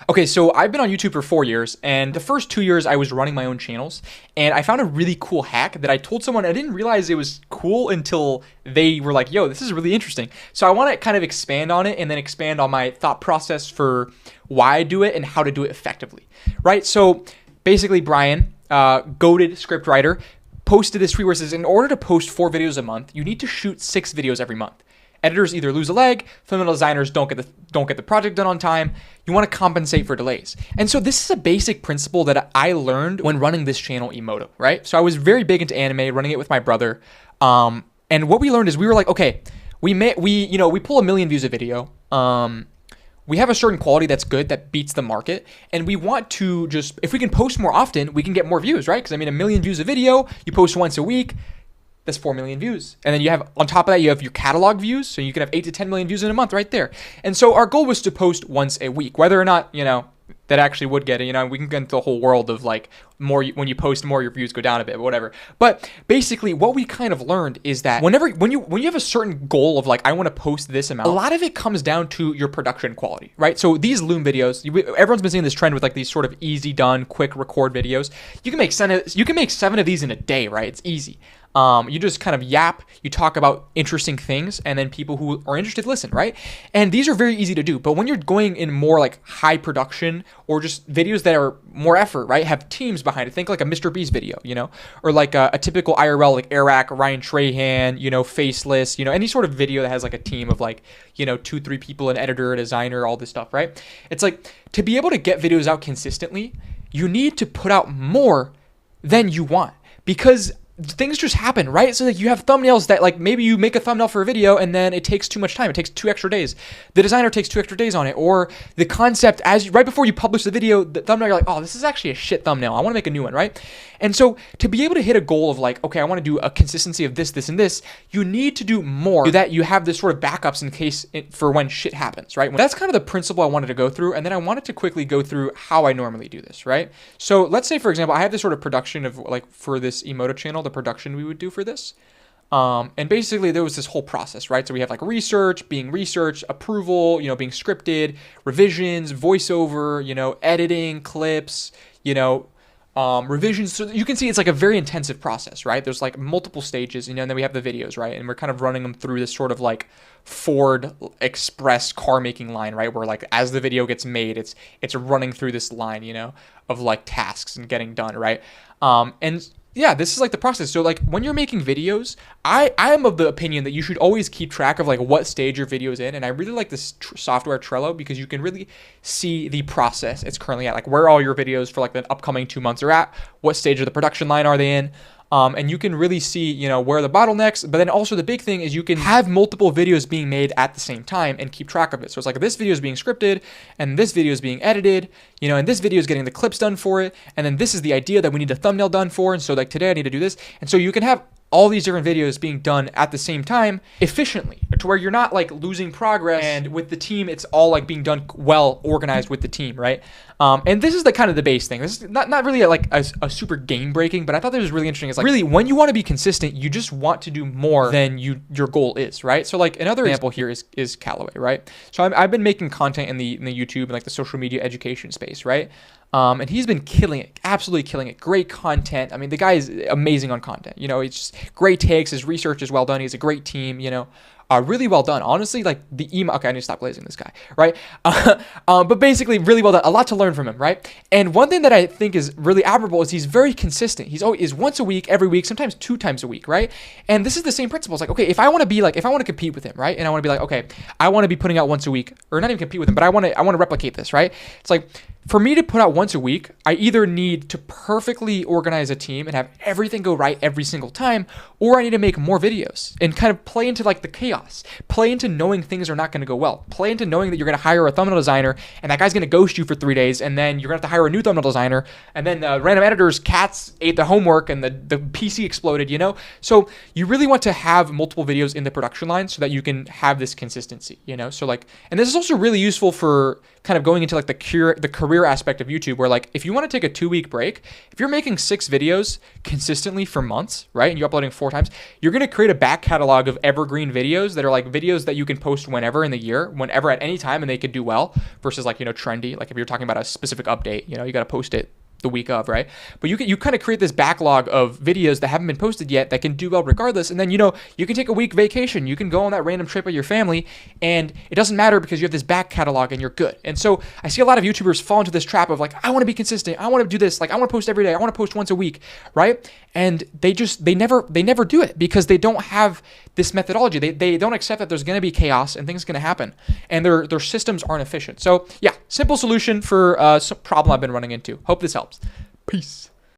Okay, so I've been on YouTube for 4 years, and the first 2 years I was running my own channels, and I found a really cool hack that I told someone. I didn't realize it was cool until they were like, yo, this is really interesting. So I want to kind of expand on it and then expand on my thought process for why I do it and how to do it effectively, right? So basically, Brian, goated script writer, posted this tweet where it says, in order to post 4 videos a month, you need to shoot 6 videos every month. Editors either lose a leg, thumbnail designers don't get the project done on time. You want to compensate for delays. And so this is a basic principle that I learned when running this channel Emoto, right? So I was very big into anime, running it with my brother. And what we learned is we were like, okay, we pull 1 million views a video. We have a certain quality that's good, that beats the market, and we want to just, if we can post more often, we can get more views, right? Because I mean, 1 million views a video, you post once a week, that's 4 million views. And then you have, on top of that, you have your catalog views. So you can have 8 to 10 million views in a month right there. And so our goal was to post once a week, whether or not, that actually would get it. We can get into the whole world of like more, when you post more, your views go down a bit, whatever. But basically what we kind of learned is that when you have a certain goal of like, I want to post this amount, a lot of it comes down to your production quality, right? So these Loom videos, everyone's been seeing this trend with like these sort of easy done, quick record videos. You can make 7 of these in a day, right? It's easy. You just kind of yap, you talk about interesting things, and then people who are interested listen, right? And these are very easy to do. But when you're going in more like high production or just videos that are more effort, right? Have teams behind it. Think like a Mr. Beast video, or like a typical IRL, like Eric, Ryan Trahan, Faceless, any sort of video that has like a team of like, 2-3 people, an editor, a designer, all this stuff, right? It's like, to be able to get videos out consistently, you need to put out more than you want, because things just happen, right? So like you have thumbnails that like maybe you make a thumbnail for a video and then it takes too much time. It takes 2 extra days. The designer takes 2 extra days on it, or the concept right before you publish the video, the thumbnail, you're like, oh, this is actually a shit thumbnail. I want to make a new one, right? And so to be able to hit a goal of like, okay, I want to do a consistency of this, this, and this, you need to do more so that you have this sort of backups in case for when shit happens, right? That's kind of the principle I wanted to go through. And then I wanted to quickly go through how I normally do this, right? So let's say, for example, I have this sort of production of like for this Emoto channel, the production we would do for this. And basically there was this whole process, right? So we have like research, approval, being scripted, revisions, voiceover, editing, clips, revisions. So you can see it's like a very intensive process, right? There's like multiple stages, and then we have the videos, right? And we're kind of running them through this sort of like Ford Express car making line, right? Where like as the video gets made, it's running through this line, of like tasks and getting done, right? And yeah, this is like the process. So like when you're making videos, I am of the opinion that you should always keep track of like what stage your video is in. And I really like this software Trello, because you can really see the process it's currently at, like where all your videos for like the upcoming 2 months are at, what stage of the production line are they in. And you can really see, where the bottlenecks, but then also the big thing is you can have multiple videos being made at the same time and keep track of it. So it's like this video is being scripted and this video is being edited, and this video is getting the clips done for it. And then this is the idea that we need a thumbnail done for. And so like today I need to do this. And so you can have all these different videos being done at the same time efficiently, to where you're not like losing progress, and with the team, it's all like being done well, organized with the team, right? And this is the kind of the base thing. This is not really a super game breaking, but I thought this was really interesting. It's like really when you want to be consistent, you just want to do more than your goal is, right? So like another example here is Callaway, right? So I've been making content in the YouTube and like the social media education space, right? And he's been killing it, absolutely killing it. Great content. I mean, the guy is amazing on content. It's just great takes. His research is well done. He has a great team, really well done. Honestly, like the email. Okay, I need to stop glazing this guy, right? But basically, really well done. A lot to learn from him, right? And one thing that I think is really admirable is he's very consistent. He's always once a week, every week, sometimes 2 times a week, right? And this is the same principle. It's like, okay, if I want to compete with him, right? And I want to be like, okay, I want to be putting out once a week, or not even compete with him, but I want to replicate this, right? It's like, for me to put out once a week, I either need to perfectly organize a team and have everything go right every single time, or I need to make more videos and kind of play into like the chaos, play into knowing things are not going to go well, play into knowing that you're going to hire a thumbnail designer and that guy's going to ghost you for 3 days, and then you're going to have to hire a new thumbnail designer, and then the random editor's cats ate the homework and the PC exploded, So you really want to have multiple videos in the production line so that you can have this consistency, So like, and this is also really useful for kind of going into like the career career aspect of YouTube where like if you want to take a 2-week break, if you're making 6 videos consistently for months, right, and you're uploading 4 times, you're going to create a back catalog of evergreen videos that are like videos that you can post whenever in the year, whenever at any time, and they could do well versus like, trendy. Like if you're talking about a specific update, you got to post it the week of, right? But you kind of create this backlog of videos that haven't been posted yet that can do well regardless. And then, you can take a week vacation. You can go on that random trip with your family and it doesn't matter because you have this back catalog and you're good. And so I see a lot of YouTubers fall into this trap of like, I want to be consistent. I want to do this. Like I want to post every day. I want to post once a week, right? And they never do it because they don't have this methodology. They don't accept that there's going to be chaos and things are going to happen and their systems aren't efficient. So yeah, simple solution for some problem I've been running into. Hope this helps. Peace.